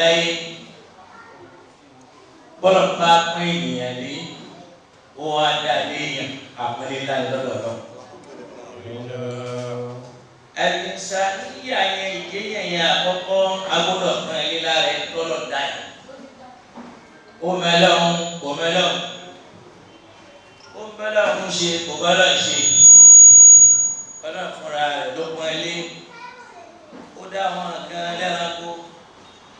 láyé bọ́lọ̀ bá pín ènìyàn lé ó wá dá léèyàn àpẹẹrẹ láyé lọ́dọọdọ́. Al-insaniya yẹn ìjẹyàn yẹn àkọ́kọ́ agbọ́dọ̀ pín ẹlẹ́ lára ẹ̀ tọ́lọ̀ dáyà. Ó mẹ́lọ́hún kò mẹ́lọ́hún, ó mẹ́lọ́hún ṣe kò gbọ́dọ̀ ṣe. Ọlọ́run fúnra rẹ̀ ló pín ẹlẹ́. Ó dá àwọn kan lẹ́ranko,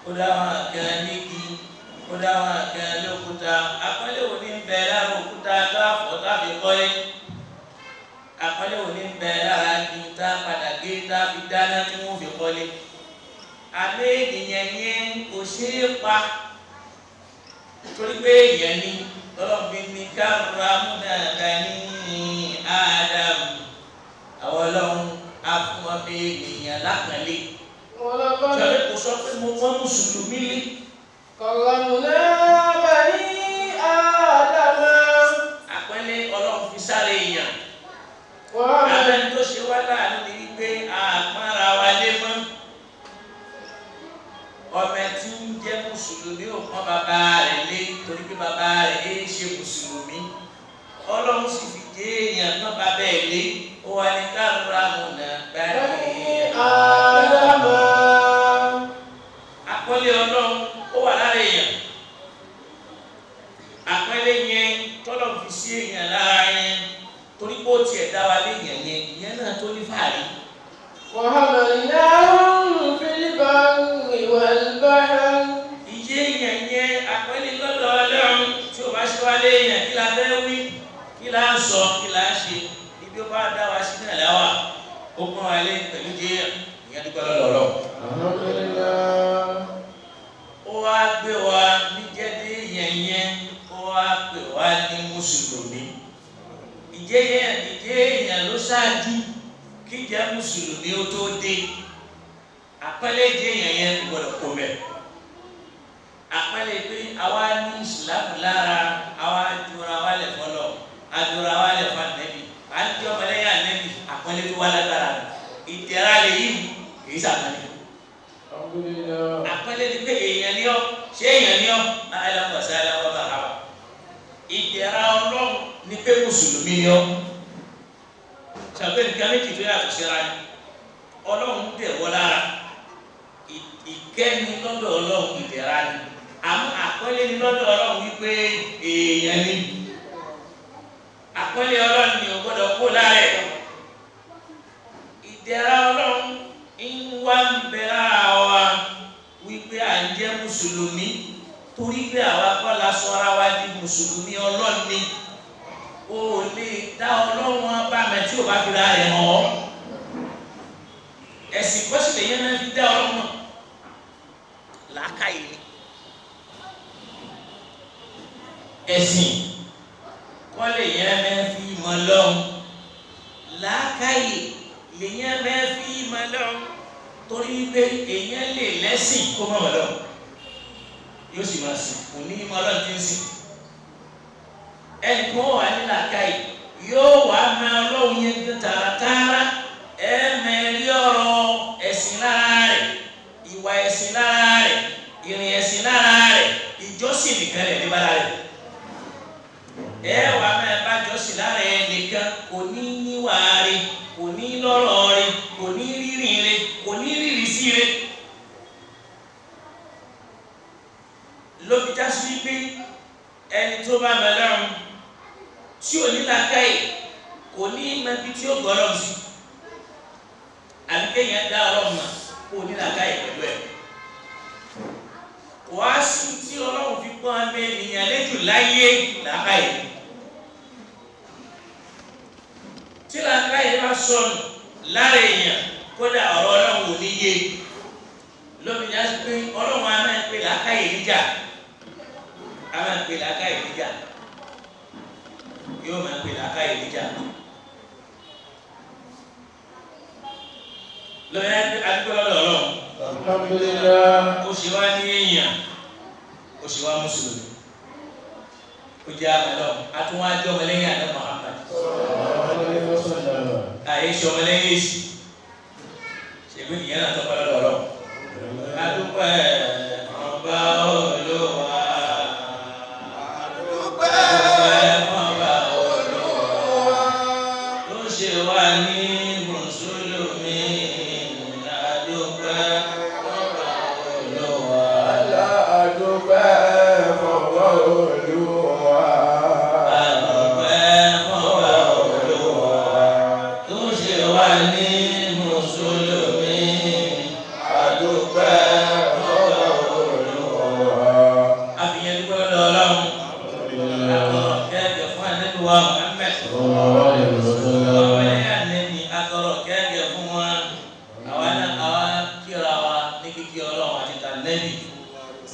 ó dá àwọn kan nígi, ó dá àwọn kan lókúta. Àpẹẹrẹ òní ń bẹ lára òkúta tó àfọ̀ tàbí kọ́lé. Àpẹẹrẹ òní ń bẹ lára igi tá a padà gé tá a fi dáná tí wọ́n fi kọ́lé. Àmì ènìyàn yẹn kò ṣeé pa torí pé èèyàn ni Ọlọ́run ní karramna bani Adam. Àwọn Ọlọ́run á fún wọn bí ènìyàn lápẹ̀lẹ́. Ṣọlẹ́ kò sọ pé mo wọ́n mùsùlùmí lé. Karramna bani Adam. Àpẹẹlẹ Ọlọ́run fi sáré èèyàn. Abẹ́ni tó ṣe wá láàánú ni wípé àpárá wa lé mọ́. Ọmọ tí ń jẹ́ mùsùlùmí ò pọ́n bàbá rẹ̀ lé torí pé bàbá rẹ̀ é ṣe mùsùlùmí. Ọlọ́run sì fi jẹ́ èèyàn náà bàbá ẹ̀ lé. Ó wà ní karramna bani Adam. Àpẹẹlẹ Ọlọ́run ó wà lára èèyàn. Àpẹẹlẹ yẹn tọ́lọ̀ fi sí èèyàn lára yẹn torí pé ó tiẹ̀ dá wa léèyàn yẹn ìyẹn náà tó ní fàárí. Wa hamalnahum fil barri wal bahri. Ìyé èèyàn yẹn àpẹẹlẹ lọ́dọ̀ Ọlọ́run tí ó bá ṣe wá léèyàn kí la fẹ́ wí kí la ń sọ kí la ń ṣe ibi ó bá dá wa sí náà láwà ó pọ́n wa lé pẹ̀lú jẹ́ ìyẹn dúpẹ́ lọ́dọ̀ Ọlọ́run. Alhamdulillah. Ó wá gbé wa níjẹ́dé èèyàn yẹn ó wá pè wá ní mùsùlùmí. Ìjẹ́ èèyàn ló ṣáájú kí jẹ́ mùsùlùmí ó tó dé. Àpẹẹlẹ ìjẹ́ èèyàn yẹn gbọ́dọ̀ kó mẹ́. Àpẹẹlẹ pé àwa ní ìsìlámù lára àwa jura wa lẹ̀ fọlọ́ àjura wa lẹ̀ fún ànẹ́bí à ń jẹ́ ọmọlẹ́yìn ànẹ́bí àpẹẹlẹ tó wá lágbára ìdẹ̀ra lè yí kìí sàkàlẹ̀. Àpẹẹlẹ ni pé èèyàn ni ọ́ ṣé èèyàn ni ọ́ aláwọ̀ sí aláwọ̀ bàrà wa. Ìdẹ̀ra Ọlọ́run ni pé mùsùlùmí ni ọ́. Ṣàgbé nǹkan méjì tó yàtọ̀ síra ni. Ọlọ́run dẹ̀ wọ́ lára. Ìkẹ́ni lọ́dọ̀ Ọlọ́run ìdẹ̀ra ni. Àmọ́ àpẹẹlẹ ni lọ́dọ̀ Ọlọ́run wípé èèyàn ni. Àpẹẹlẹ Ọlọ́run ni ò gbọ́dọ̀ kó lára ẹ̀. Ìdẹ̀ra Ọlọ́run ń wá ń bẹ lára wa wípé à ń jẹ́ mùsùlùmí torí pé àwa kọ́ la sọ ara wa di mùsùlùmí Ọlọ́run ni. O lè dá Ọlọ́run bá mi tí o bá fi ra rẹ̀ hàn ọ́. Ẹ̀sìn kọ́sílẹ̀ yẹn náà fi dá Ọlọ́run náà. Làákàyè ni. Ẹ̀sìn kọ́lẹ̀ yẹn máa fi mọ̀ lọ́hùn. Làákàyè lèyẹn máa fi mọ̀ lọ́hùn. Torí pé èèyàn lè lẹ́sìn kó mọ̀ lọ́hùn. Yóò sì máa sìn kò ní mọ̀ lọ́hùn tí ń sìn. Ẹnì kan wà ní làákàyè yóò wá máa Ọlọ́run yẹn tààràtààrà mẹ́rin ọ̀rọ̀ ẹ̀sìn lára rẹ̀ ìwà ẹ̀sìn lára rẹ̀ ìrìn ẹ̀sìn lára rẹ̀ ìjọsìn nìkan lè ní bára rẹ̀. Wà máa bá jọ́sìn lára ẹ̀ nìkan kò ní níwà rẹ̀ kò ní lọ́rọ̀ rẹ̀ kò ní rírìn rẹ̀ kò ní rírì sí rẹ̀. Ló fi já sí pé ẹni tó bá bẹ lọ́rùn tí ò ní làákàyè kò ní mẹ́bí tí ó gbọ́dọ̀ sí àbí kéèyàn dá Ọlọ́run mà kò ní làákàyè pẹ̀lú ẹ̀. Wá sí tí Ọlọ́run fi pọ́n abẹ́ ènìyàn lẹ́jù láyé làákàyè. Tí làákàyè bá sọnù lára èèyàn kódà ọ̀rọ̀ Ọlọ́run ò ní yé. Lómi já sí pé Ọlọ́run á máa ń pè làákàyè níjà. A máa ń pè làákàyè níjà. Yóò máa ń pè làákàyè níjà. Lọ́yà adúgbò lọ́dọ̀ Ọlọ́run. Alhamdulillah. Ó ṣe wá ní èèyàn. Ó ṣe wá mùsùlùmí. Ó jẹ́ àmàlọ́. A tún wá jẹ́ ọmọlẹ́yìn àná Muhammad. Àyè ṣe ọmọlẹ́yìn èsì. Ṣègbè ìyẹn náà tọ́pẹ́ lọ́dọ̀ Ọlọ́run. Adúgbò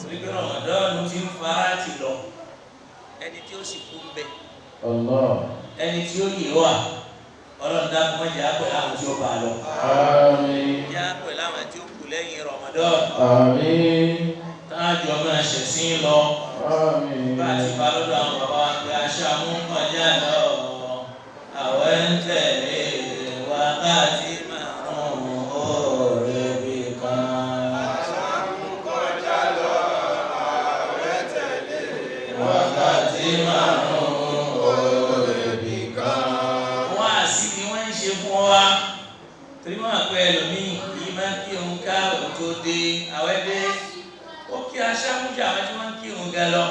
Orí pé Ramadan ti ń fara ti lọ. Ẹni tí ó sì kú ń bẹ. Ẹni tí ó yè wà. Ọlọ́run dákun má jẹ́ á pẹ̀lú àwọn tí ó bá lọ. Àmín. Jẹ́ á pẹ̀lú àwọn tí ó kù lẹ́yìn Ramadan. Àmín. Táàjọ máa ṣẹ̀sín lọ. Àmín. Bá ti bá lọ́dọ̀ àwọn bàbá wa pé aṣá mú kọjá lọ. Àwẹ̀ ń tẹ̀lé wákàtí márùn-ún òòrè bí kan. Aṣá mú kọjá lọ, àwẹ̀ tẹ̀lé wákàtí márùn-ún òòrè bí kan. Wọ́n á sì ni wọ́n ń ṣe fún wa. Torí wọ́n àpẹ ẹlòmíì yìí máa ń kí òun ká òun tó dé àwẹ̀ dé. Ó kí aṣáájújà àwọn tí wọ́n ń kírun ga lọ.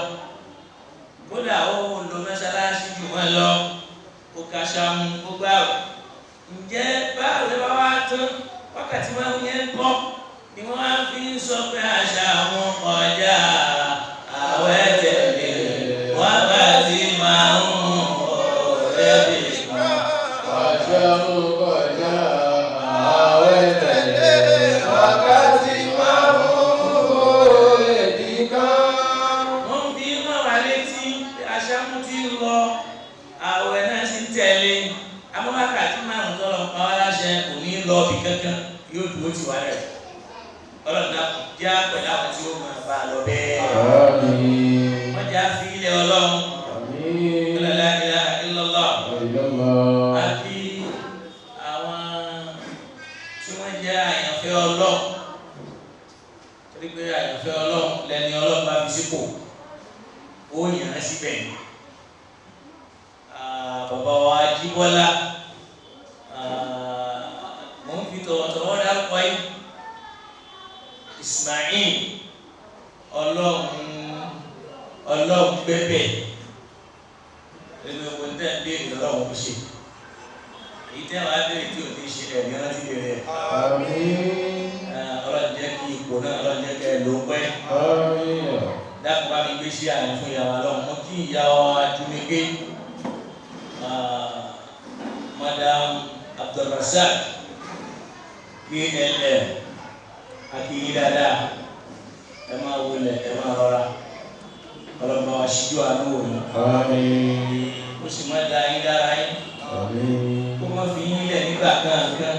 Kódà ó lo mọ́ṣáláṣí jù wọ́n lọ. Ó ka aṣáájú gbogbo àwẹ̀. Ǹjẹ́ báwo lè bá wá tán wákàtí máa ń yẹn gbọ́ ni wọ́n á fi ń sọ pé aṣáájú kọjá àwẹ̀ tẹ̀lé wákàtí márùn-ún òòrè bí kan. Aṣá mú kọjá, àwẹ̀ tẹ̀lé wákàtí márùn-ún òòrè bí kan. Wọ́n fi mọ́ wa létí aṣáájú tí ń lọ àwẹ̀ náà ti ń tẹ̀lé. Àmọ́ wákàtí márùn-ún tọ́lọ̀ pa wá láṣẹ kò ní lọ bí kankan yóò dúró tì wá rẹ̀. Ọlọ́run dákun jẹ́ àpẹẹrẹ àwọn tí ó máa bá a lọ bẹ́ẹ̀. Àmín. Wọ́n jẹ́ àfi ilẹ̀ Ọlọ́run. Àmín. La ilaha illallah. Illallah. Àfi àwọn tí wọ́n jẹ́ àyànfẹ́ Ọlọ́run. Torí pé àyànfẹ́ Ọlọ́run lẹ́ni Ọlọ́run bá fi sípò. Ó yàn án síbẹ̀ ni. Bàbá wa Jíbọ́lá. Mo ń fi tọ̀wọ̀tọ̀wọ̀ dárúkọ yìí. Ismail Ọlọ́run bẹ́bẹ̀ ẹnu ẹ̀wọ̀ ń tẹ́ béèrè lọ́wọ́ ṣe èyí tẹ́ wàá béèrè tí ò ní ṣe ẹ̀ ní ọ̀nà tí béèrè ẹ̀. Àmín. Ọlọ́run jẹ́ kí ipò náà Ọlọ́run jẹ́ kẹ́ ẹ ló pẹ́. Àmín. Dákun bá mi gbé sí àyè fún ìyàwó Ọlọ́run mo kí ìyàwó Adúmígé Madam Abdulrasaq KLM akíyí dáadáa ẹ máa wọlé ẹ máa rọra ọlọ́mọ wa ṣíjú àánú wò ní. Àmín. Ó sì máa da yín dára yín. Àmín. Kó má fi yín lẹ̀ nígbà kankan.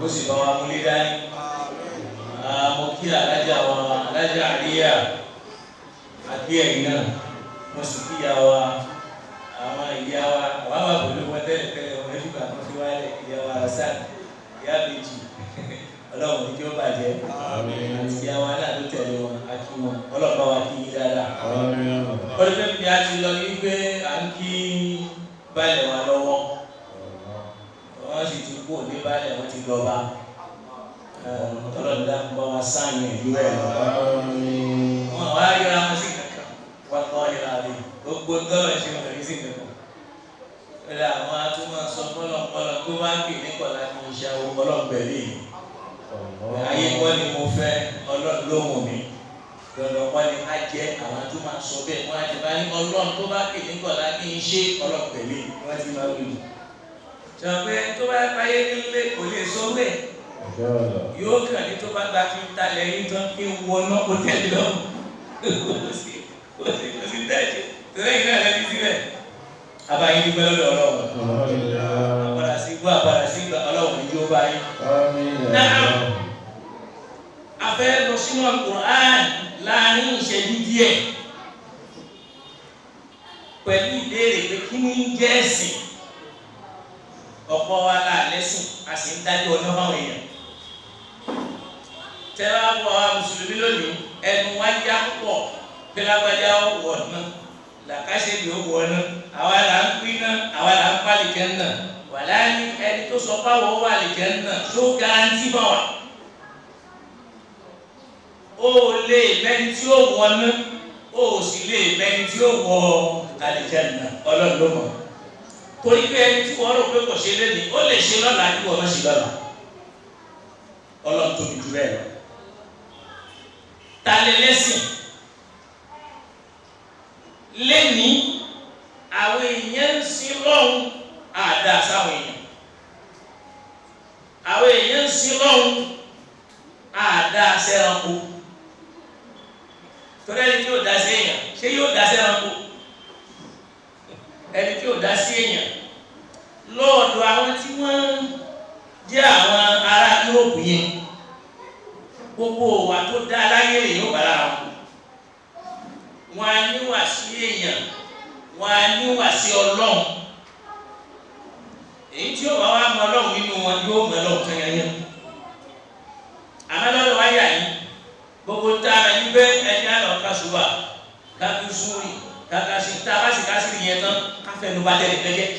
Ó sì bá wa múlé dání. Mo kí alájà wa alájà àríyá àbí ẹ̀yìn náà. Mo sì kí ìyá wa àwọn ìyá wa àwọn àwọn àbòlú wọn tẹ́lẹ̀ tẹ́lẹ̀ wọn ẹ̀fí bàbá fi wálẹ̀ ìyá wa Rasak ìyá méjì. Ọlọ́run ní kí ó bàjẹ́. Àmín. Àti ìyá wa náà ló tẹ̀lé wọn àti wọn ọlọ́pàá wa kí yí dáadáa. Àmín. Ọdún bí a ti lọ ní pé à ń kí balẹ̀ wa lọ́wọ́. Wọ́n sì ti kú ní balẹ̀ wọ́n ti lọ́ba. Ọlọ́run dákun bá wa sáyẹn ìlú ẹ̀ lọ. Àmín. Wọ́n wá yọra wọn sí kankan. Wọ́n kọ́ ìlà rẹ̀. Gbogbo tọ́lọ̀ ṣe wọ́n rí sí kankan. Ẹ̀rọ àwọn atúmọ̀ sọ fọlọ́pọlọ tó bá ń pè ní kọ̀lá ní iṣẹ́ owó ọlọ́ọ̀bẹ̀rẹ̀ yìí. Ayé wọ́n ni mo fẹ́ Ọlọ́run ló mú mi. Lọ́dọ̀ wọ́n ni á jẹ́ àwọn tó máa sọ bẹ́ẹ̀ wọ́n á ti bá ní Ọlọ́run tó bá pè ní kọ̀lá kí n ṣe ọlọ́ọ̀bẹ̀rẹ̀ wọ́n ti máa wí. Ṣàpẹ́ tó bá páyé nílé kò lè sọ bẹ́ẹ̀. Yóò kàn ní tó bá gba kí n talẹ̀ yín tán kí n wọ náà kó tẹ̀lé lọ. Kò sí dájú. Tẹ́lẹ̀ yìí náà lẹ́ni síbẹ̀. Abayé dúpẹ́ lọ́dọ̀ Ọlọ́run. Àpàdà sí gbọ́ àpàdà sí gbọ́ Ọlọ́run ní yóò bá yín. Náà a fẹ́ lọ sínú Al-Qur'an láàrin ìṣẹ́jú díẹ̀ pẹ̀lú ìbéèrè pé kí ni ń jẹ́ ẹ̀sìn. Ọ̀pọ̀ wa là lẹ́sìn a sì ń dájú ọ̀nà fáwọn èèyàn. Tẹ́lá wọ Mùsùlùmí lónìí ẹnu wa já pọ̀ pé lágbájá wọ̀ náà làkàṣe bí ó wọ̀ náà àwa là ń pín náà àwa là ń pálí jẹ́ náà wà láàrin ẹni tó sọ fáwọn wà lè jẹ́ náà tó garanti bá wà. O lè bẹ́ni tí ó wọ náà o sì lè bẹ́ni tí ó wọ àlìjánnà Ọlọ́run ló mọ̀. Torí pé ẹni tí wọ́n rò pé kò ṣe léni ó lè ṣe lọ́la kí wọ́n má ṣe lọ́la. Ọlọ́run tóbi jù bẹ́ẹ̀ lọ. Ta lè lẹ́sìn? Lẹ́ni àwọn èèyàn ń sin lọ́hùn àdá sáwọn èèyàn. Àwọn èèyàn ń sin lọ́hùn àdá sẹ́ranko. torí ẹni tí yóò dá sí èèyàn ṣé yóò dá sí ẹranko ẹni tí yóò dá sí èèyàn lọ́ọ̀dọ̀ àwọn tí wọ́n jẹ́ àwọn ará Yúróòpù yẹn gbogbo wa tó dá láyé èèyàn ò bá lára wọn á níwà sí èèyàn wọn á níwà sí Ọlọ́run èyí tí yóò bá wá mọ Ọlọ́run nínú wọn yóò mọ Ọlọ́run kan yẹn àmọ́ lọ́dọ̀ wáyà yìí gbogbo tá a ní bẹ́ ẹni àlọ́ kásùbà kákúsúrì kákásí tá a bá sì kásìrì yẹn tán káfẹ́nu bá tẹ̀lé pẹ́jẹ́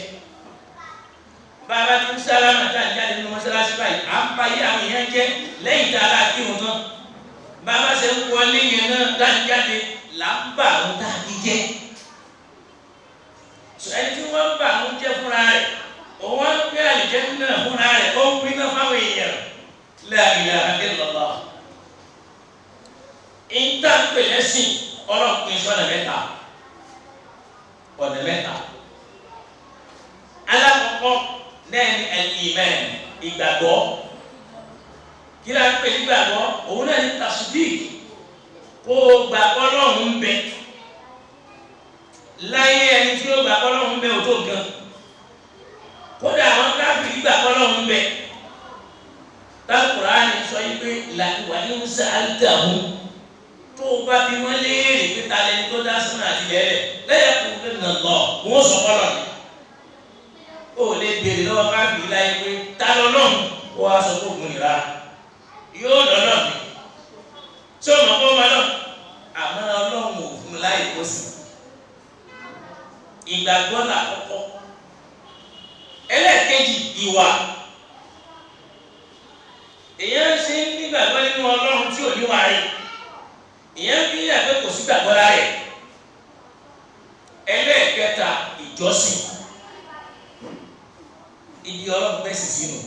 bàbá tí ń sálámà tá a jáde nínú mọ́sálásí báyìí à ń pa yé àwọn èèyàn jẹ́ lẹ́yìn tá a lá kírun tán bàbá ṣe ń wọlé yẹn náà tá a jáde là ń bà àwọn tá a kí jẹ́ ẹni tí wọ́n ń bà àwọn jẹ́ fúnra rẹ̀ òun á gbé àlìjẹ́ náà fúnra rẹ̀ ó ń pín náà fáwọn èèyàn la ilaha illallah ìta ń pè lẹ́sìn ọlọ́pìn sọ́nà mẹ́ta ọ̀nà mẹ́ta alákọ̀ọ́kọ́ náà ní al-iman ìgbàgbọ́ kí la ń pè nígbàgbọ́ òun náà ní tasdik kó gbàgbọ́ lọ́hùn ń bẹ láyé ẹni tí ó gbàgbọ́ lọ́hùn ń bẹ ò tó gan kódà àwọn káfíìrì gbàgbọ́ lọ́hùn ń bẹ Al-Qur'ani sọ yìí pé wà ní sa'altahum tó o bá bí wọ́n léèrè pé ta lẹni tó dá sínú àti lẹ́lẹ̀ layaqulanna Allah wọ́n sọ fọlọ́ ni ó lè béèrè lọ́wọ́ káfíìrì láyé pé ta lọ́lọ́run ó wá sọ fún ògùn nìra yóò lọ́nà mi tí ó mọ̀ kó máa lọ àmọ́ Ọlọ́run ò fún láyé kó sí ìgbàgbọ́ làkọ́kọ́ ẹlẹ́ẹ̀kejì ìwà èyàn ṣe ń nígbàgbọ́ nínú Ọlọ́run tí ò níwà rẹ̀ èyàn fi yà pé kò sí gbàgbọ́ rẹ̀ ẹlẹ́ẹ̀kẹta ìjọsìn ibi Ọlọ́run bẹ́ẹ̀ sì sínú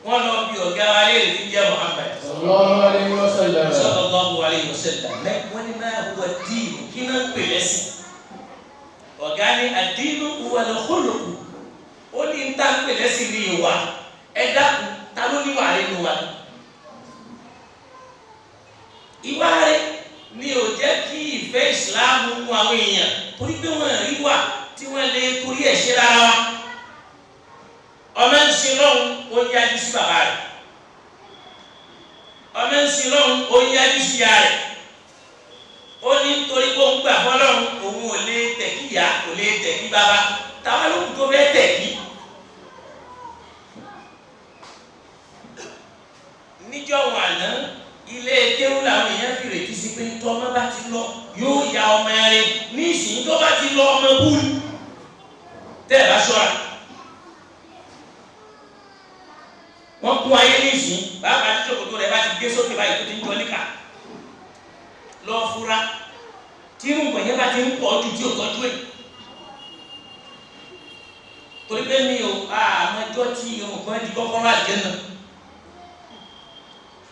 wọ́n lọ bí ọ̀gá wa léèrè tí ń jẹ́ Muhammad sallallahu alaihi wasallam wọ́n ní máa huwa ad-din kí náà ń pè lẹ́sìn ọ̀gá ní ad-dinu huwa al-khuluq ó ní ń tá ń pè lẹ́sìn ní ìwà ẹ̀dá ta ló níwà rẹ̀ nù wa ìwà rẹ̀ ni ò jẹ́ kí ìfẹ́ ìsìláàmù mú àwọn èèyàn torí pé wọ́n rí wà tí wọ́n lè torí ẹ̀ ṣe rárá wa ọmọ ń sin lọ́hùn ó yájú sí bàbá rẹ̀ ọmọ ń sin lọ́hùn ó yájú sí ìyá rẹ̀ ó ní torí pé òun gbà fọ́lọ́hùn òun ò lè tẹ̀kí ìyá kò lè tẹ̀kí bàbá táwọn lóhùn tó fẹ́ tẹ̀kí. níjọ́ wọn àná ilé kéwú làwọn èèyàn fi retí sí pé tọ́mọ bá ti lọ yóò ya ọmọ rẹ̀ ní ìsìn tó bá ti lọ ọmọ búrú tẹ́ ẹ̀ bá ṣọ́ra. wọ́n kún ayé ní ìsìn bàbá tí ṣòkòtò rẹ̀ bá ti gé sókè báyìí tó ti ń jọ níkà lọ fura tí irúgbọ̀n yẹn bá ti ń pọ̀ ju tí ò tọ́jú ẹ̀ torí pé mi ò àmọ́jọ́ tí irúgbọ̀n di kọ́kọ́rọ́ àjẹ́nà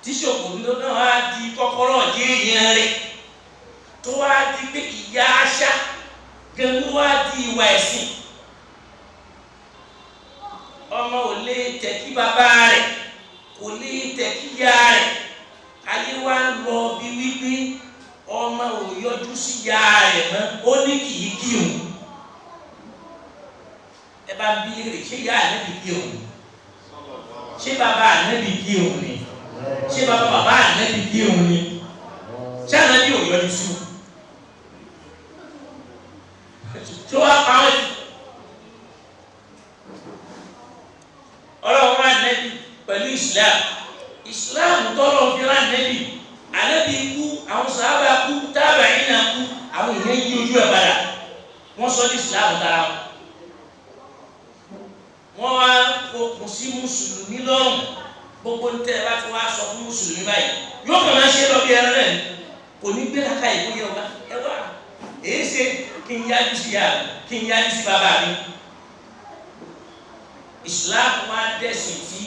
tí ṣòkòtò náà á di kọ́kọ́rọ́ ọ̀dẹ́ èèyàn rẹ̀ tó wá di pé ìyá aṣá gẹ́gẹ́ wá di ìwà ẹ̀sìn ọmọ ò lè tẹ̀kí bàbá rẹ̀ kò lè tẹ̀kí ìyá rẹ̀ ayé wa ń lọ bí wípé ọmọ ò yọjú sí ìyá rẹ̀ mọ́ ó ní kìí kí òun ẹ bá bí èrè ṣé ìyá ànábì kí òun ṣé bàbá ànábì kí òun ni ṣé bàbá ànábì kí òun ni ṣé ànábì ò yọjú sí òun tó wá pa wọn jù. Ọlọ́run rán Ànábì pẹ̀lú Islam tọ́lọ̀ fi rán Ànábì Ànábì kú àwọn sàhábà kú tábàáyìn náà kú àwọn èèyàn yí ojú ẹ̀ padà wọ́n sọ ní Islam tara wọ́n wá fokùn sí mùsùlùmí lọ́rùn gbogbo ń tẹ́ ẹ bá ti wá sọ fún mùsùlùmí báyìí yóò kàn máa ṣe é lọ bí ẹran náà kò ní gbé láka ìwé yẹn wá ẹ wá èyí ṣe kí n yájú sí yàrá kí n yájú sí bàbá mi. Islam wá dẹ̀sìn tí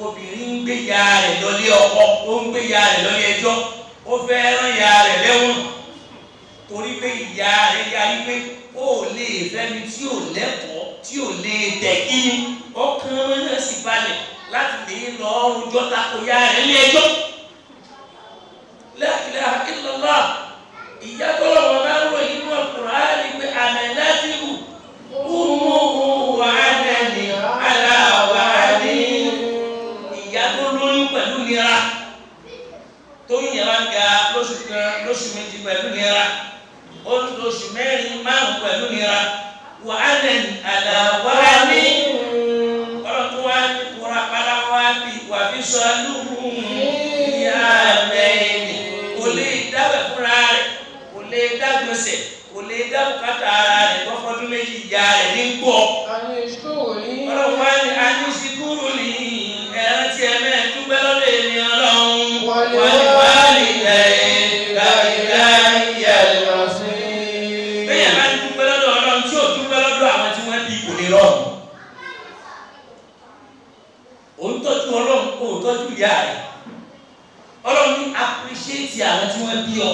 obìnrin ń gbé ya rẹ̀ lọlé ọkọ ó ń gbé ya rẹ̀ lọlé ẹjọ́ ó fẹ́ rán ya rẹ̀ lẹ́wọ̀n torí pé ìyá rẹ̀ yarí pé ó lè fẹ́ni tí ò lẹ́kọ̀ọ́ tí ò lè tẹ̀kí ni ọkàn wọn náà sì balẹ̀ láti lè lọ rojọ́ tako ya rẹ̀ lé ẹjọ́. La ilaha illallah Allah ìyá tó lọ́wọ́ bá rò inú Al-Qur'an pé àmẹ́lẹ́tìwù ummuhu wa'adani ala wa'adi ìyá tó lóyún pẹ̀lú nira tó yẹ wá ga lóṣù kan lóṣù méjì pẹ̀lú nira ó lóṣù mẹ́rin márùn pẹ̀lú nira wa'adani ala wa'adi ọ̀rọ̀ tó wá ní kóra padà wá bí wà fi sọ lóhùn ìyá mẹ́rin kò lè dábẹ̀ fúnra rẹ̀ kò lè dágbèsè kò lè dábùkátà ara rẹ̀ gbọ́fọ́dún méjì ìyá rẹ̀ ní gbọ́. ọlọ́run wá ní anísìkúrú ní ẹ̀rọ tí ẹ mẹ́rin dúpẹ́ lọ́dọ̀ èmi ọlọ́run wà ní ilẹ̀ ìlà ìyá ìlọ sí. bẹ́ẹ̀ bá dúpẹ́ lọ́dọ̀ ọlọ́run tí ò dúpẹ́ lọ́dọ̀ àwọn tí wọ́n bí kò lè rọrùn. òun tọ́jú ọlọ́run kò tọ́jú ìyá rẹ̀ ọlọ́run ní appreciate àwọn tí wọ́n bí ọ.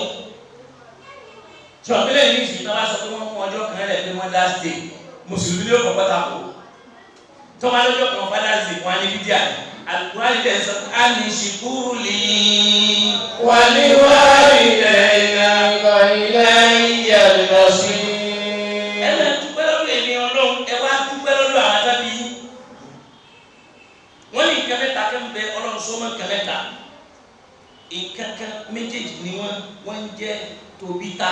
sọ̀bílẹ̀ ní ìsìn náà sọ pé wọ́n mú ọjọ́ kan rẹ̀ pé wọ́n dá sí mùsùlùmí ló kọ̀ pátá kò tọ́wọ́ lọ́jọ́ kan fádà sí wọn á ní bídíà Al-Qur'an lè sọ pé a ní ṣìkúrú lè wà ní wárí ìlà ìyá lọ sí. ẹ lè dúpẹ́ lọ́dọ̀ èmi ọlọ́run ẹ wá dúpẹ́ lọ́dọ̀ àwọn tábí wọ́n ní nǹkan mẹ́ta kẹ́ ń bẹ ọlọ́run sọ́mọ́ nǹkan mẹ́ta nǹkan kan méjèèjì ni wọ́n ń jẹ́ tóbi ta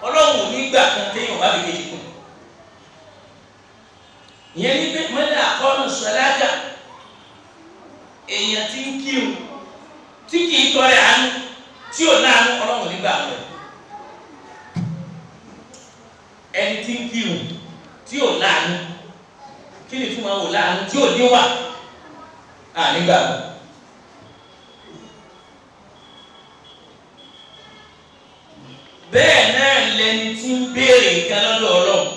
ọlọ́run nígbà kan téèyàn bá fi kejì kù ìyẹn ní pé mọ́lẹ̀ àkọ́nù sọ̀lájà èèyàn tí ń kírun tí kì í tọrẹ àánú tí ò láàánú ọlọ́run nígbà rẹ̀ ẹni tí ń kírun tí ò láàánú kí ni fún wa wò láàánú tí ò níwà nígbà rẹ̀. bẹ́ẹ̀ náà lẹni tí ń béèrè nǹkan lọ́dọ̀ ọlọ́run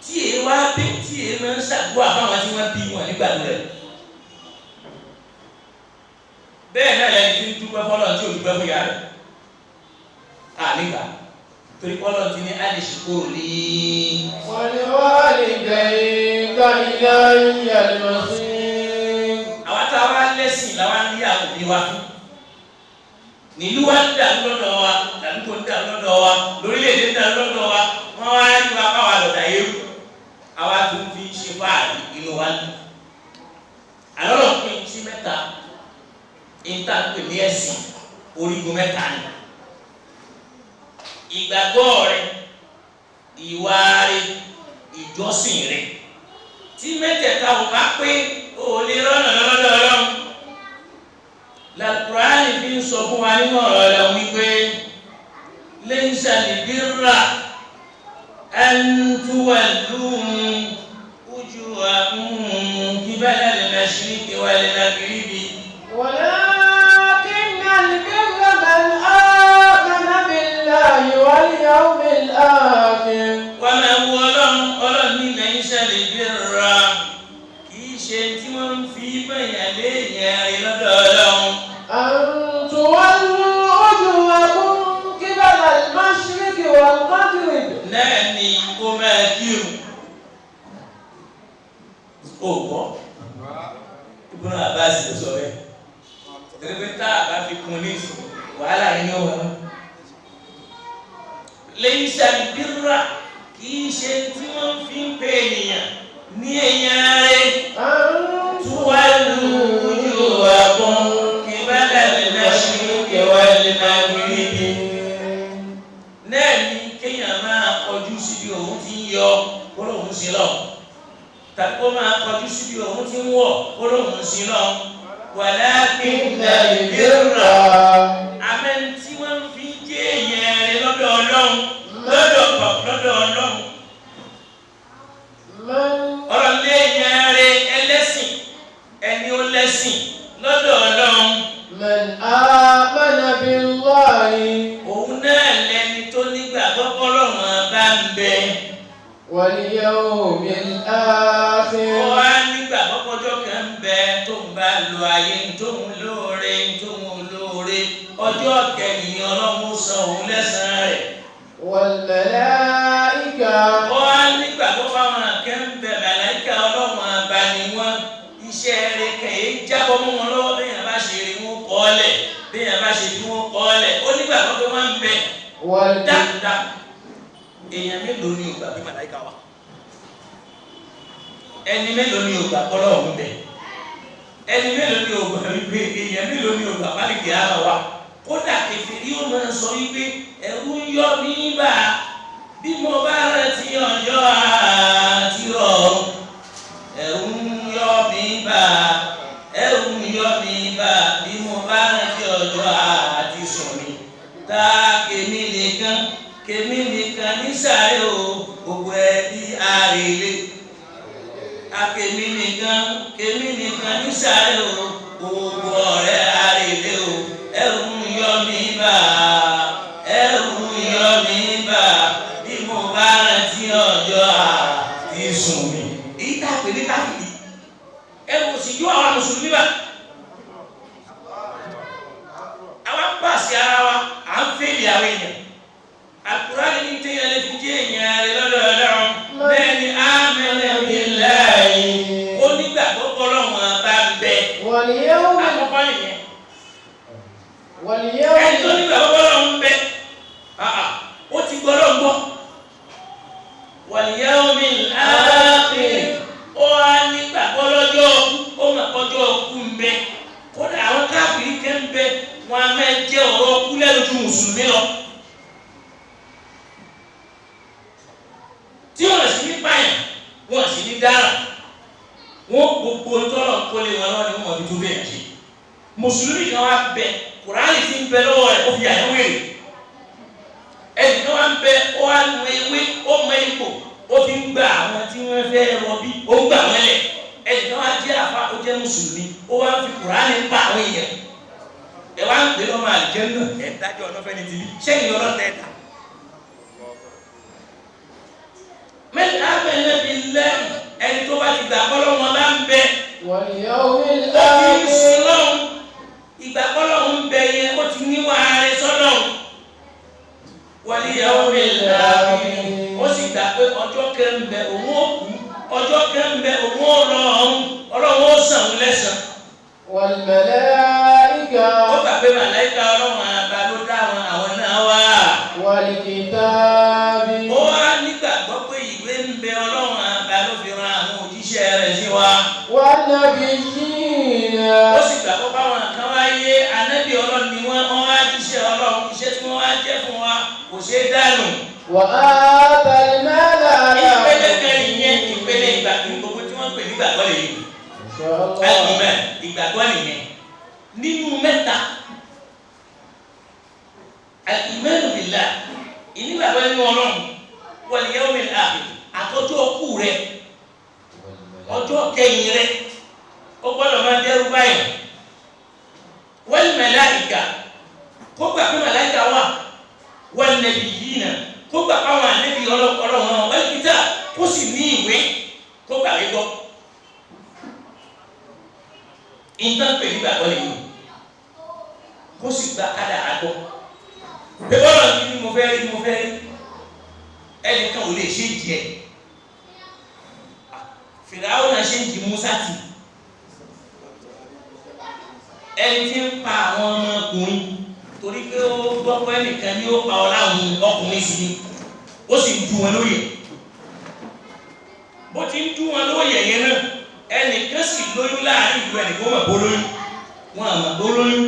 tí èé wá bí tí èé máa ń ṣàdúrà fáwọn tí wọ́n bí wọn nígbà rẹ̀. bẹ́ẹ̀ náà lẹni tí ń dúpẹ́ fọ́lọ́run tí ò dúpẹ́ fún ìyá rẹ̀ nígbà torí fọ́lọ́run ti ní àdìsíkò ní. wọ́n ní wọ́n lè jẹ́ ìgbà ìyá ìyá lọ sí. àwa tá a wá lẹ́sìn làwọn ń rí àkùnbí wa fún nílùú wa ń dà lọ́dọ̀ wa làdúgbò ń dà lọ́dọ̀ wa lórílẹ̀‐èdè ń dà lọ́dọ̀ wa wọ́n wá ní wa káwa lọ́dà yẹ́rù àwa tó ń fi ṣe fáàrí inú wa ní. àlọ́lọ́ pín sí mẹ́ta ìta pè ní ẹ̀sìn orígun mẹ́ta ni. ìgbàgbọ́ rẹ ìwà rẹ ìjọsìn rẹ tí mẹ́tẹ̀ẹ̀ta ò bá pé ò lè rọ́nà lọ́dọ̀ ọlọ́run. Al-Qur'an fi ń sọ fún wa nínú ọ̀rọ̀ rẹ̀ wípé laysa al-birra an tuwallu wujuhakum qibala al-mashriqi wal-maghribi walakinna al-birra man amana billahi wal-yawmil akhir. wọ́n máa wú ọlọ́run ní laysa al-birra kì í ṣe tí wọ́n ń fi bẹ̀yàn léèyàn rí lọ́dọ̀ ọlọ́run. أن تولوا وجوهكم قبل المشرق والمغرب. náà ni kó máa kírun. ó gbọ́ Ibn Abbas ló sọ bẹ́ẹ̀ tẹ̀lé tá a bá fi kún ní wàhálà yín yóò wọ́n. laysa al-birra kì í ṣe tí wọ́n fi ń pè ènìyàn ní èèyàn rẹ̀. أن tuwallu wujuhakum qibala al-mashriqi wal-maghribi. náà ni kéèyàn máa kọjú síbi òun ti ń yọ kólóhùn sí lọ tàbí kó máa kọjú síbi òun ti ń wọ̀ kólóhùn sí lọ. walakinna al-birra àmín tí wọ́n fi ń jẹ́ èèyàn rẹ̀ lọ́dọ̀ ọlọ́run lọ́dọ̀ ọlọ́run. ọ̀rọ̀ lé èèyàn rẹ̀ ẹlẹ́sìn ẹni ó lẹ́sìn lọ́dọ̀ ọlọ́run. من آمن بالله òun náà lẹni tó nígbàgbọ́ pọ́lọ́run bá ń bẹ. واليوم الآخر. ó wá nígbàgbọ́ pọ́jọ́ kan ń bẹ tó ń bá lo ayé tóun lóore ọjọ́ kẹyìn ọlọ́run san òun lẹ́san rẹ̀. والملائكة. ó wá nígbàgbọ́ fáwọn kan ń bẹ màláíkà ọlọ́run bá ní wọ́n iṣẹ́ rẹ̀ kẹ̀yẹ́ jábọ́ mọ́ wọn lọ́wọ́ bẹ́ẹ̀ bá ṣe rí wọn kọ́ ọ́lẹ̀ bẹ́ẹ̀ bá ṣe rí wọn kọ́ ọ́lẹ̀ ó nígbàgbọ́ pé wọ́n ń bẹ. dáadáa èèyàn mélòó ni ògbà bí màláìka wà ẹni mélòó ni ògbà kọ́lọ́ ọ̀hún bẹ̀ ẹni mélòó ni ògbà wípé èèyàn mélòó ni ògbà pálíkì ara wa kódà kèfèrí ó máa sọ wípé ẹ̀rù ń yọ mí bá bí mo bá rántí ọjọ́ àti rọrùn ẹ̀rù ń yọ mí bá ẹ̀rù ń yọ mí bá bí mo bá rántí ọjọ́ àti sùn mi ta kèmí nìkan nísàlẹ̀ o gbogbo ẹbí àrèlé akèmí nìkan nísàlẹ̀ o gbogbo ọ̀rẹ́ àrèlé o ẹ̀rù ń yọ mí bá bí mo bá rántí ọjọ́ àti sùn mi èyí tá a pè ní káfíìrì ẹ̀rù sì yọ àwọn mùsùlùmí bá àwọn pàṣẹ ara wa à ń fèlè àwọn èèyàn Al-Qur'ani ní téèyàn lè fi jẹ́ èèyàn rẹ̀ lọ́dọ̀ Ọlọ́run bẹ́ẹ̀ ni amana billahi onígbàgbọ́ Ọlọ́run bá ń bẹ àkọ́kọ́ nìyẹn ẹni tó nígbàgbọ́ Ọlọ́run ń bẹ ó ti gbọ́ Ọlọ́run gbọ́ wal yawmil akhir ó wá nígbàgbọ́ lọ́jọ́ ó mọ̀ kọjọ́ òkú ń bẹ kódà àwọn káfíìrì kẹ́ ń bẹ wọn a máa jẹ́ ọ̀rọ̀ kú lẹ́nu ju mùsùlùmí lọ. tí wọ́n sì ní báyìí wọ́n sì ní dára wọ́n gbogbo tọ́lọ̀ kọ́lé wọn lọ́wọ́ ni wọ́n fi tó bẹ́ẹ̀ jẹ́ mùsùlùmí kan wá bẹ Kùránì ti ń bẹ lọ́wọ́ rẹ̀ ó fi àyẹ̀wò èrè ẹnì kan wá ń bẹ ó wá lu ewé ó mọ ipò ó fi ń gba àwọn tí wọ́n fẹ́ rọbí ó ń gbà wọ́n lẹ̀ ẹnì kan wá jẹ́ àfa ó jẹ́ mùsùlùmí ó wá fi Kùránì pa àwọn èèyàn ẹ wá ń pè lọ́mọ àlìjẹ́ náà ẹ̀ dájọ́ ọlọ́fẹ́ ní tìbí sẹ́yìn ọlọ́tẹ̀ ẹ̀ta. mẹ́ta amana billahi ẹni tó bá ti gbà kọ́lọ́ wọn bá ń bẹ wal yawmil ó ti ń akhir sin lọ́hùn ìgbà kọ́lọ́ ń bẹ yẹn ó ti níwà rẹ sọ́dọ̀ wal yawmil akhir ó sì gbà pé ọjọ́ kẹ́ ń bẹ òun ó kú ọjọ́ kẹ́ ń bẹ òun ó lọ ọ̀hún Ọlọ́run ó sàn lẹ́sàn. wal malaika ó gbà pé màláìka Ọlọ́run àbá ló dá àwọn náà wá. wal kitabi ó wá nígbàgbọ́ pé ìwé ń bẹ Ọlọ́run àbá ló fi ran àwọn òjíṣẹ́ rẹ̀ sí wa. wan nabiyyina ó sì gbàgbọ́ báwọn kan wáyé anábì Ọlọ́run ni wọ́n wá jíṣẹ́ Ọlọ́run iṣẹ́ tí wọ́n wá jẹ́ fún wa kò ṣeé dànù. wa atal mala ìpele kẹrin yẹn ìpele gbogbo tí wọ́n pè ní ìgbàgbọ́ lè yìí. alìmọ̀ ìgbàgbọ́ nìyẹn nínú mẹ́ta al-imanu billah ìnígbàgbọ́ nínú Ọlọ́run wal yawmil akhir àtọ́jọ́ òkú rẹ ọjọ́ kẹyìn rẹ ó gbọ́dọ̀ máa dẹ́rù báyìí wal malaika kó gbà pé màláìka wà wan nabiyyina kó gbà pé àwọn ànábì Ọlọ́run wal kitab kó sì ní ìwé kó gbà wí gbọ́ ìtàn pè ní gbàgbọ́ lè yìí kó sì gba kádàrá gbọ́ pé bọ́lá ní mo fẹ́ rí ẹnìkan ò lè ṣe díẹ̀ Fìráò náà ṣe ń di Mùsá tì ẹni tí ń pa àwọn ọmọkùnrin torí pé ó gbọ́ pé ẹnìkan ni ó pa ọláhùn ọkùnrin sí ni ó sì ń du wọn lóye bó ti ń du wọn lóye yẹn náà ẹnìkan sì lóyún láàrin ìlú ẹnìkan mọ̀ bó lóyún wọn àmọ̀ bó lóyún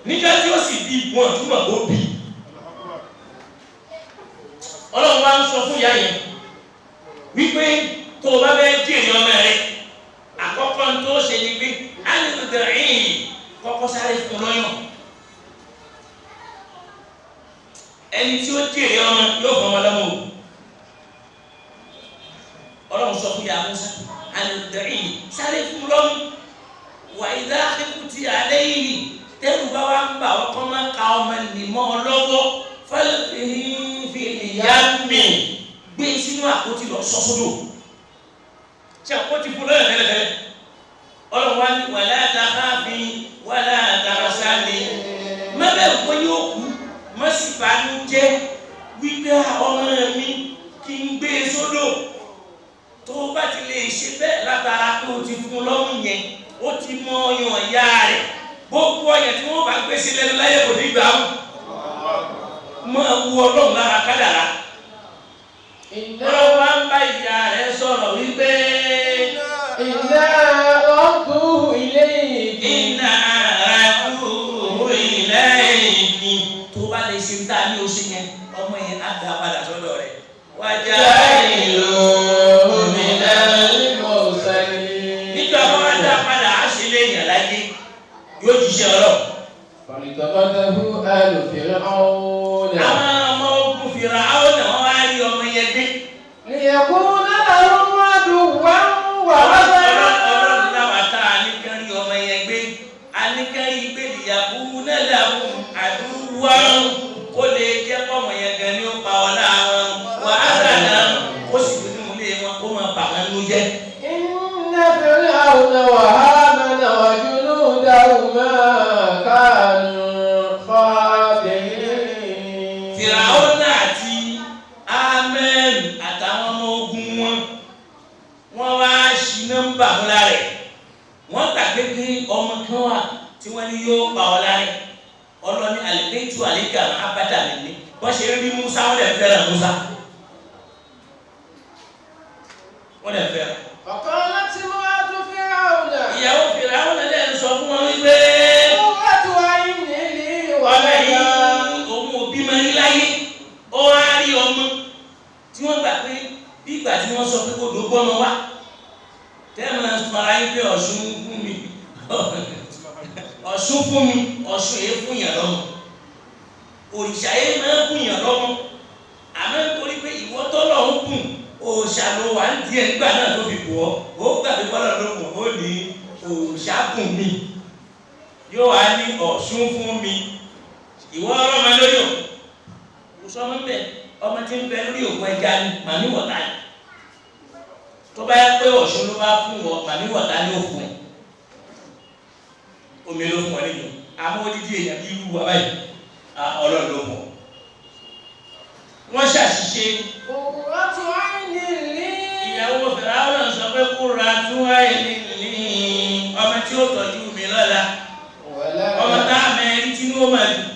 níjọ́ tí ó sì bí wọn túmọ̀ bó bí Ọlọ́run wá ń sọ fún ìyá yẹn wípé tó o bá bẹ́ẹ̀ jèrè ọmọ rẹ àkọ́kọ́ tó ṣe ni pé alìlùdẹ̀rìn kọ́kọ́ sáré fún lọ́yàn ẹni tí ó jèrè ọmọ yóò fọmọ lọ́mọ o Ọlọ́run sọ fún ìyá Mùsá alìlùdẹ̀rìn sáré fún lọ́mọ wà ìdá akẹ́kùtì alẹ́ yìí tẹ́rù bá wá ń bà ọkọ́ máa ka ọmọ nìmọ́ lọ́wọ́ fẹ́lẹ́fìlìyàmì gbé sínú àpótí lọ sọ́sọ́dọ̀ ṣe àpótí fún lọ́yọ̀ tẹ́lẹ̀tẹ́lẹ̀ Ọlọ́run wá ní wàlá àtàkàfi wàlá àtàkàsáni má bẹ́ẹ̀ kó yóò kú má sì bánú jẹ́ wípé ọmọ mi kí n gbé sódò tó bá ti lè ṣe bẹ́ẹ̀ látara pé o ti fún lọ́mú yẹn ó ti mọ ọyàn ìyá rẹ̀ gbogbo ọyàn tí wọ́n bá gbé sí lẹ́nu láyé kò ní gbà ó máa wu Ọlọ́run lára kádàrá. Ọlọ́run máa ń bá ìyá rẹ̀ sọ̀rọ̀ wípé Inna radduhu ilayki. iná radduhu ilayki. Tó bá lè ṣe tá a ní oṣù yẹn ọmọ yẹn á dá padà sọ́dọ̀ rẹ̀. Wájà ìlú minal mursalin. nígbà wọn á dá padà á ṣe léèyàn láyé yóò jíṣẹ́ Ọlọ́run. Faltaqatahu alu Fir'aun. Àwọn ọmọ ogun Fíráúnà náà wọ́n á rí ọmọ yẹn gbé. Liyakuna lahum aduwwan wa hazana. Ọlọ́run náà ta àníkàrí ọmọ yẹn gbé. Àníkàrí gbé liyakuna lahum aduwwan kó lè jẹ́ pọ̀mọ̀ yẹn gan ni ó pa ọ̀la wọn. Wa hazana ó sì fi nínú ilé wọn kó máa bà wọn nínú jẹ́. Inna Fir'auna wa Hamana wa junudahuma kanu khadi'in. Fíráúnà àti Ámánù àtàwọn ọmọ ogun wọ́n wá ṣí nọ́mbà ńlá rẹ̀. Wọ́n gbàgbé pé ọmọ kan wà tí wọ́n ní yóò pa ọ̀la rẹ̀. Ọlọ́ni àlùbẹ́tù àlíkà máa bá dà mí. Wọ́n ṣe rí Musa wọ́n lè fẹ́ràn Musa. Wọ́n lè fẹ́ràn. Faqalat imra'atu Fir'auna. Ìyàwó Fíráúnà lè sọ fún wọn wípé qurratu aynin li wa ọmọ laka. yìí òun ò bímọ rí láyé. Ó wá rí ọmọ tí wọ́n gbà pé bí ìgbà tí wọ́n sọ pé kò dó gbọ́mọ wá. Tẹ́lẹ̀ máa ń sọ ara yín pé Ọ̀ṣun fún mi. Ọ̀ṣun fún mi, Ọ̀ṣun èé fún yàn lọ́mọ. Òrìṣà yẹn máa ń bùn yàn lọ́mọ. Àmọ́ nítorí pé ìwọ tọ́lọ̀ ń bùn òòṣà ló wà ń díẹ̀ nígbà náà tó fi bù ọ́. Ó gbàgbé bọ́lá ló bùn ó ní òòṣà bùn mi. Yóò wá ní Ọ̀ṣun fún mi. Ìwọ ọlọ́mọ lórí ò. Kò sọ ọmọ ń bẹ̀ ọmọ tí ń bẹ lórí òkú ẹja ni màmí wọ̀tá ni. Tó bá yẹ pé Ọ̀ṣun ló bá fún wọn màmí wọ̀tá ni ó fún ẹ. Omi ló fún ọ nínú. Àmọ́ odidi èèyàn bí irú wa báyìí. Ọlọ́run ló mọ̀. Wọ́n ṣàṣìṣe. Qurratu aynin li. Ìyàwó Fíráúnà sọ pé qurratu aynin li. Ọmọ tí ó tọ́jú mi lọ́la. Wa laka. Ọmọ tá a mẹ́rin tí ó máa dùn.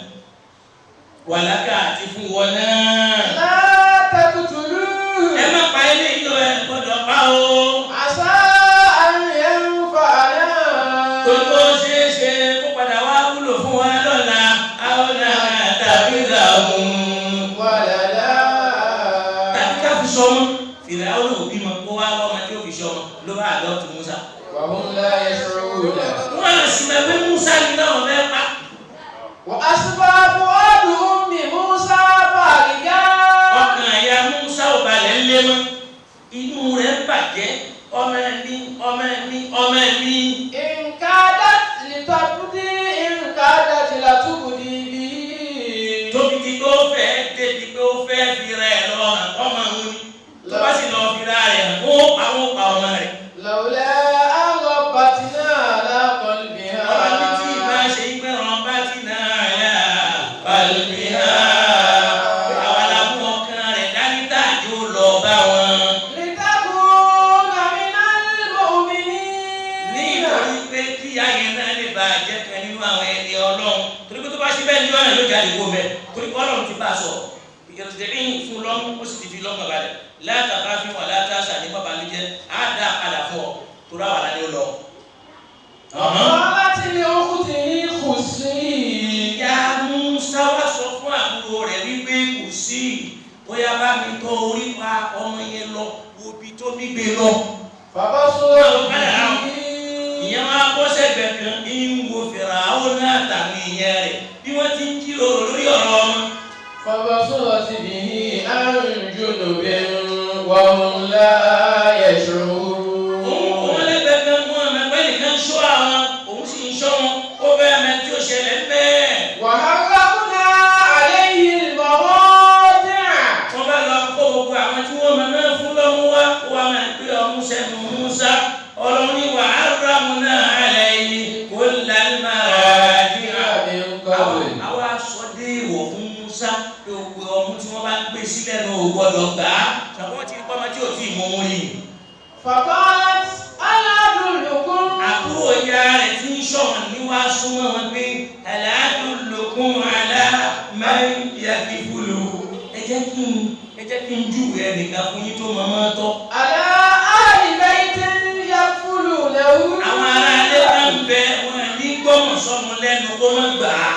Wa laka àti fún wọn náà. La taqtuluhu. Ẹ má pa ilé ìjọ ẹ gbọ́dọ̀ pa o. Asa an yanfa'ana. Gbogbo ṣeéṣe kó padà wá wúlò fún wa lọ́la. Àwọn náà tàbí làwọn. Walada. Tàbí ká fi sọmọ. Fíráúnà òbí mọ kó wá wọ́n máa tí ó fi sọmọ ló bá àdọ́tù Musa. Wa hum la yash'uruna. Wọ́n á sì mọ̀ pé Musa ní náà fẹ́ pa. Wa asba fu'adu ummi Musa fariga. Ọkàn ẹ̀yà Musa ò balẹ̀ ńlé mọ́. Inú rẹ̀ bàjẹ́ ọmọ ẹ̀mí ọmọ ẹ̀mí ọmọ ẹ̀mí. In kadat litabdi in kadat latubdi bi. Tóbi ti pé ó fẹ́ débi pé ó fẹ́ fi rẹ̀ lọ ọmọ òun ni. Tó bá sì lọ fi ra rẹ̀ hàn, ó pa ọmọ rẹ̀. Lawla an rabbatna ala qalbiha. Ọba ní tí ìbá ṣe pé ràn bá ti náà yá. Balùwìhá. Àwọn aláwọ̀ ọkàn rẹ̀ dání tàjú lọ bá wọn. Litakuna minal mu'minin. Nítorí pé kí ayé náà lè bá jẹ́ kan nínú àwọn ẹni Ọlọ́run. Torí pé tó bá ṣe bẹ́ẹ̀ ní ọ̀nà ló jáde kó mẹ́. Torí pé Ọlọ́run ti bá a sọ. Ìyẹ̀rọ̀dẹ̀rín fún lọ́mú ó sì ti fi lọ́mọ balẹ̀. Látàkà fi wà látàṣà ní bàbá mi jẹ́ á dá padà fún ọ. Torí àwọn àlàyé ó lọ. Qalat li ukhtihi khussi. Ìyá Musa wá sọ fún àbúrò rẹ̀ wípé kò sí. Bóyá bá mi tọ́ orí pa ọmọ yẹn lọ. Wo ibi tó mi gbé lọ. Fabasurat bihi. Ìyẹn wá bọ́ sẹ́gbẹ̀ẹ́ kan ní wo Fíráúnà àtàwọn èèyàn rẹ̀ bí wọ́n ti ń jíròrò lórí ọ̀rọ̀ ọmọ. Fabasurat bihi an junubin wa hum la yash'urun. Òun lẹ́gbẹ̀ẹ́ kan mú ọmọ ẹgbẹ́ nìkan ṣọ́ àwọn òun sì ń ṣọ́ wọn ó bẹ́ẹ̀ mẹ́ tí ó ṣẹlẹ̀ bẹ́ẹ̀. Wa harramna alayhi al-maradi'a. Wọ́n bá lọ kó gbogbo àwọn tí wọ́n máa náà fún lọ́mú wá ó wá máa gbé ọmú sẹ́nu Musa ọlọ́run ní wa harramna alayhi kullal maradi'a. Àwa sọ dé ìwọ̀ fún Musa pé gbogbo ọmú tí wọ́n bá ń gbé sílẹ̀ náà ò gbọ́dọ̀ gbà á. Ṣàkóso ti rí pọ́nmọ́ tí ò tí ì mú mú rí. Faqalat ala adullukum. Àbúrò ìyá rẹ̀ tí ń ṣọ̀wọ̀n ní wá súnmọ́ wọn pé hal adullukum ala man yakifu ẹ jẹ́ kí n júwe ẹnìkan fún yín tó máa tọ́. على أهل بيت يكفلونه. àwọn ará ilé náà ń bẹ wọn ní gbọ́mọ̀ sọ́mu lẹ́nu kó má gbà á.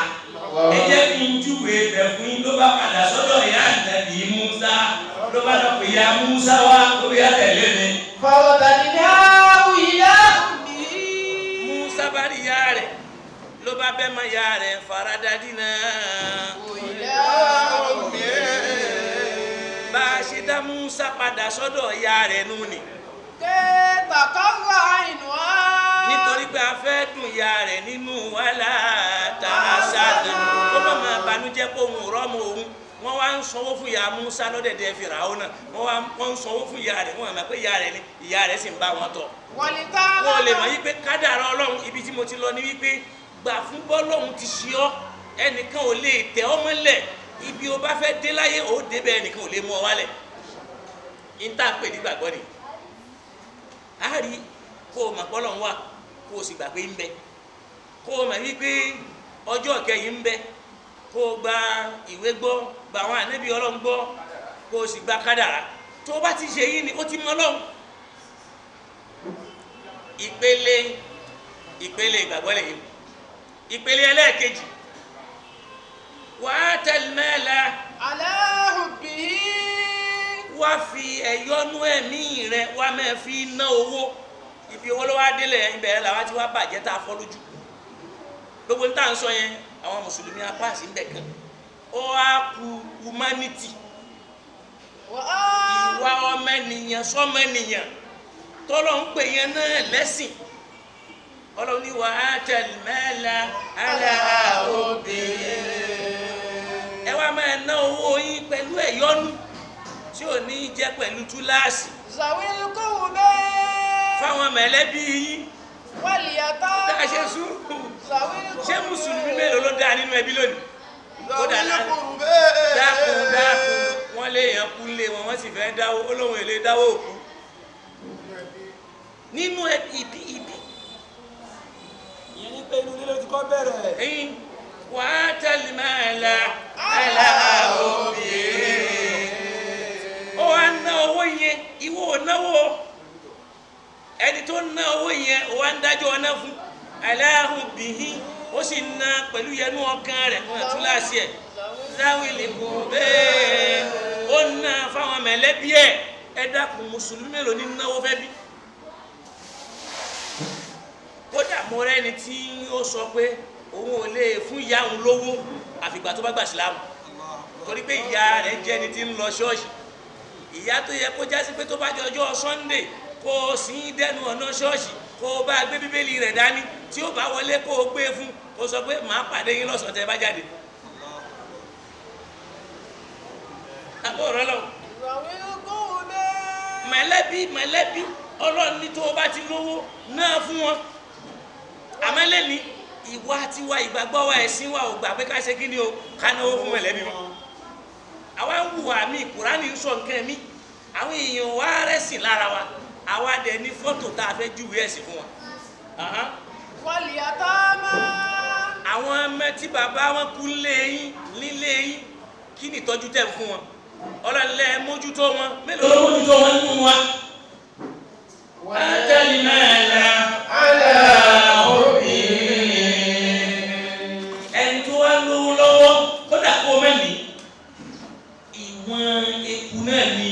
ẹ jẹ́ kí n júwe ibẹ̀ fún yín ló bá padà sọ́dọ̀ ìyá Ànábì Mùsá ló bá lọ pè ya Mùsá wá ó yá tẹ̀lé mi. فرددناه إلى أمه. Mùsá bá rí ìyá rẹ̀ ló bá bẹ́ mọ́ ìyá rẹ̀ faradadina. إلى أمه. bá a ṣe dá Mùsá padà sọ́dọ̀ ìyá rẹ̀ nù ni. كي تقر عينها. nítorí pé a fẹ́ dùn ìyá rẹ̀ nínú wàhálà tá a ṣáàdà kó má máa banújẹ́ kó òun rọ́mọ òun wọ́n wá ń sanwó fún ìyá Mùsá lọ́dẹ̀dẹ̀ Fíráúnà wọ́n ń sanwó fún ìyá rẹ̀ wọ́n mọ̀ pé ìyá rẹ̀ ni ìyá rẹ̀ sì ń bá wọn tọ̀. wọ́n lè mọ̀ yí pé kádàrá Ọlọ́run ibi tí mo ti lọ ni wípé gbà fún bọ́lọ́run ti ṣe ọ́ ẹnìkan ò lè tẹ̀ ọ́ mọ́lẹ̀ ibi o bá fẹ́ dé láyé ó débẹ̀ ẹnìkan ò lè mú ọ wálẹ̀ níta pè ní gbàgbọ́ ni a rí kó o mọ̀ bọ́lọ́run wà kó o sì gbà pé ń bẹ kó o mọ̀ wípé ọjọ́ kẹyìn ń bẹ kó o gba ìwé gbọ́ gba àwọn ànábì Ọlọ́run gbọ́ kó o sì gba kádàrá tó o bá ti ṣe yìí ni ó ti mọ Ọlọ́run ìpele ìgbàgbọ́ lẹ́yìn ìpele ẹlẹ́ẹ̀kejì wàá tẹ̀lẹ́mẹ́la على حبه. wá fi ẹ̀yọ́nú ẹ̀mí rẹ̀ wá mẹ́ fi ná owó ibi owó ló wá délẹ̀ ibẹ̀ làwọn ti wá bàjẹ́ tá a fọ́ lójú gbogbo ní tá à ń sọ yẹn àwọn mùsùlùmí apá sí ń bẹ̀ kan ó wá ku humanity ìwà ọmọ ènìyàn sọmọ ènìyàn tọ́lọ́ ń pè yẹn náà lẹ́sìn Ọlọ́run ní wà á tẹ̀lẹ́mẹ́la aláhùbẹ́ ẹ wá máa ná owó yín pẹ̀lú ẹ̀yọ́nú tí ò ní jẹ́ pẹ̀lú túláàsì ذوي القربى. fáwọn mẹ̀lẹ́bí yín واليتامى. tá a ṣe sùúrù ṣé mùsùlùmí mélòó ló dáa nínú ẹbí lónìí ó dáa dákun wọ́n lé èèyàn kú lé wọn wọ́n sì fẹ́ dáwó olóhùn èlé dáwó òkú nínú ìdí ìyẹn ní pé inú ilé ló ti kọ́ bẹ̀rẹ̀. ẹ̀yin wà á tẹ̀lé máa la aláhùbẹ́ ó wá ná owó yẹn ìwọ ò náwó ẹni tó ná owó yẹn ó wá ń dájọ́ ọ̀nà fún aláhùbẹ́ ó sì ná pẹ̀lú yẹnu ọkàn rẹ̀ wọn tún láṣẹ ẹ̀ láwìlì kò bẹ́ẹ̀ ó ná fáwọn mẹ̀lẹ́bí ẹ dákun mùsùlùmí mélòó ní náwó fẹ́ bí. kódà mo rẹ́ni tí ó sọ pé òun ò lè fún ìyá òun lówó àfìgbà tó bá gbà sílámù torí pé ìyá rẹ̀ jẹ́ ẹni tí ń lọ ṣọ́ọ̀ṣì ìyá tó yẹ kó jásí pé tó bá jẹ ọjọ́ Sunday kó o sì ń dẹnu ọ̀nà ṣọ́ọ̀ṣì kó o bá gbé bíbélì rẹ̀ dání tí ó bá wọlé kó o gbé fún kó o sọ pé màá pàdé yín lọ́sàn-án tẹ́ bá jáde. àbúrò lọ mẹ̀lẹ́bí Ọlọ́run ní tó o bá ti lówó náà fún wọn àmọ́ lẹ́ni ìwà tiwa ìgbàgbọ́ wa ẹ̀sìn wa ò gbà pé ká ṣe kí ni o ká náwó fún mẹ̀lẹ́bí wọn àwa ń wùwà mí Kùránì ń sọ nǹkan mi àwọn èèyàn wa rẹ́sìn lára wa àwa dẹ̀ ní fọ́tò tá a fẹ́ júwèé ẹ̀sìn fún wọn. واليتامى. àwọn ọmọ tí bàbá wọn kú nílé yín kí ni ìtọ́jú tẹ̀ fún wọn ọlọ́lẹ̀ mójútó wọn mélòó ló mójútó wọn nínú wa. àtẹ̀lẹ́mẹ́la aláhùbẹ́ ẹni tó wá lówó lọ́wọ́ kódà kó mẹ́lì ìwọ̀n eku náà ní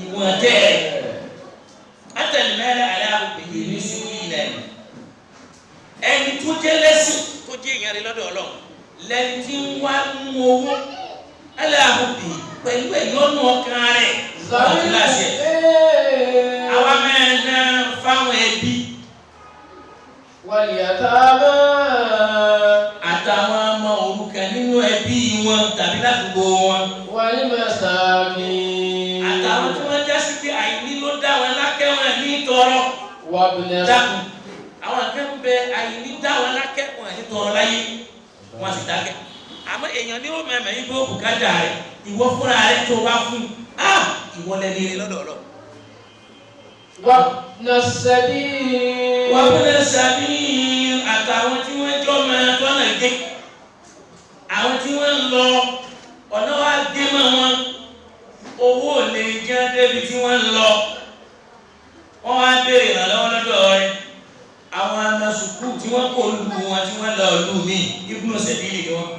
ìwọ̀n tẹ́ àtẹ̀lẹ́mẹ́la aláhùbẹ́ ní sí ilẹ̀ ẹni tó jẹ́ lẹ́sìn tó jẹ́ èèyàn rẹ̀ lọ́dọ̀ Ọlọ́run lẹ́ni tí ń wá mú owó aláhùbẹ́ pẹ̀lú ẹ̀yọ́nú ọkàn rẹ̀ lọ́dún láṣẹ àwa mẹ́rin fáwọn ẹbí واليتامى. àtàwọn ọmọ òrukàn nínú ẹbí wọn tàbí ládùúgbò wọn والمساكين. àtàwọn tí wọ́n já sí pé àìní ló dá wọn lákẹ́ wọn ní tọrọ وابن dákun àwọn akẹ́kọ̀ọ́ bẹ àìní dá wọn lákẹ́ wọn ní tọrọ láyé wọn sì dákẹ́ àmọ́ èèyàn ní ó mẹ́mẹ́ yín bó bùkátà rẹ̀ ìwọ fúnra rẹ̀ tó wá fún ìwọ lẹ́ni rẹ̀ lọ́dọ̀ Ọlọ́run. وابن السبيل. وابن السبيل àtàwọn tí wọ́n jọ máa tọ́nà dé àwọn tí wọ́n ń lọ ọ̀nà wa dé mọ́ wọn wọ́n lọ wọ́n wá béèrè ìrànlọ́wọ́ lọ́dọ̀ rẹ̀ àwọn ọmọ sùkúù tí wọ́n kó lù wọn tí wọ́n lọ lù mí ibùdó sẹ̀bílì ni wọ́n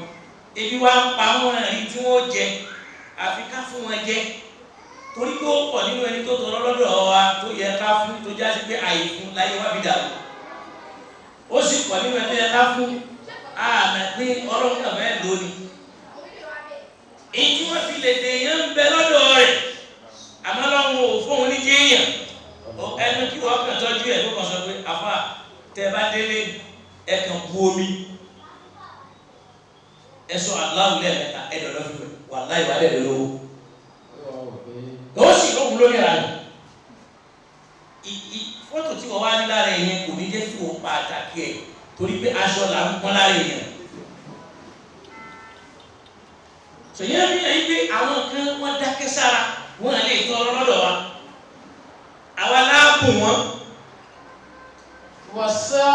ebi wá ń pa wọn rí tí wọ́n jẹ àfi ká fún wọn jẹ torí pé ó pọ̀ nínú ẹni tó tọrọ lọ́dọ̀ wa tó yẹ ká fún tó jásí pé àyè fún láyé wá fi dàrú ó sì pọ̀ nínú ẹni tó yẹ ká fún àmì pé ọlọ́run náà fẹ́ lónìí èyí tí wọ́n fi lè dè yẹn ń bẹ lọ́dọ̀ rẹ̀ àmọ́ lọ́wọ́ ò fóun ní jéèyàn ẹnu kí wọ́n kàn tọ́jú ẹ̀ tó kàn sọ pé àfa tẹ bá délé ẹ kàn bu omi ẹ sọ aláwọ̀ lẹ́ẹ̀mẹ́ta ẹ dọ̀dọ̀ fi wà láì wà lẹ́ẹ̀dọ̀ lówó ó sì lóhun lórí ara rẹ̀ fọ́tò tí wọ́n wá ní lára ẹ̀yẹn kò ní jẹ́ kí wọ́n pa àtàkì ẹ̀ torí pé aṣọ là ń pọ́n lára ẹ̀yẹn sọ̀yẹ́ bí ẹ̀yìn pé àwọn kan wọ́n dákẹ́ sára wọ́n lè tọrọ lọ́dọ̀ wa àwa láàbù wọn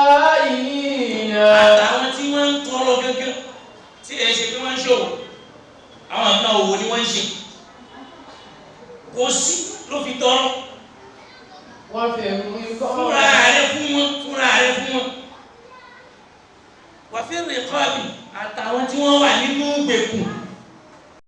wàsáìnà àtàwọn tí wọ́n ń tọrọ gẹ́gẹ́ tí ẹ ṣe pé wọ́n ń ṣòwò àwọn kan òwò ni wọ́n ń ṣe kò sí ló fi tọrọ wọ́n fi mú ikọ́ fúnra rẹ̀ fún wọn wà fi rìn kọ́ọ̀bì àtàwọn tí wọ́n wà nínú gbèkùn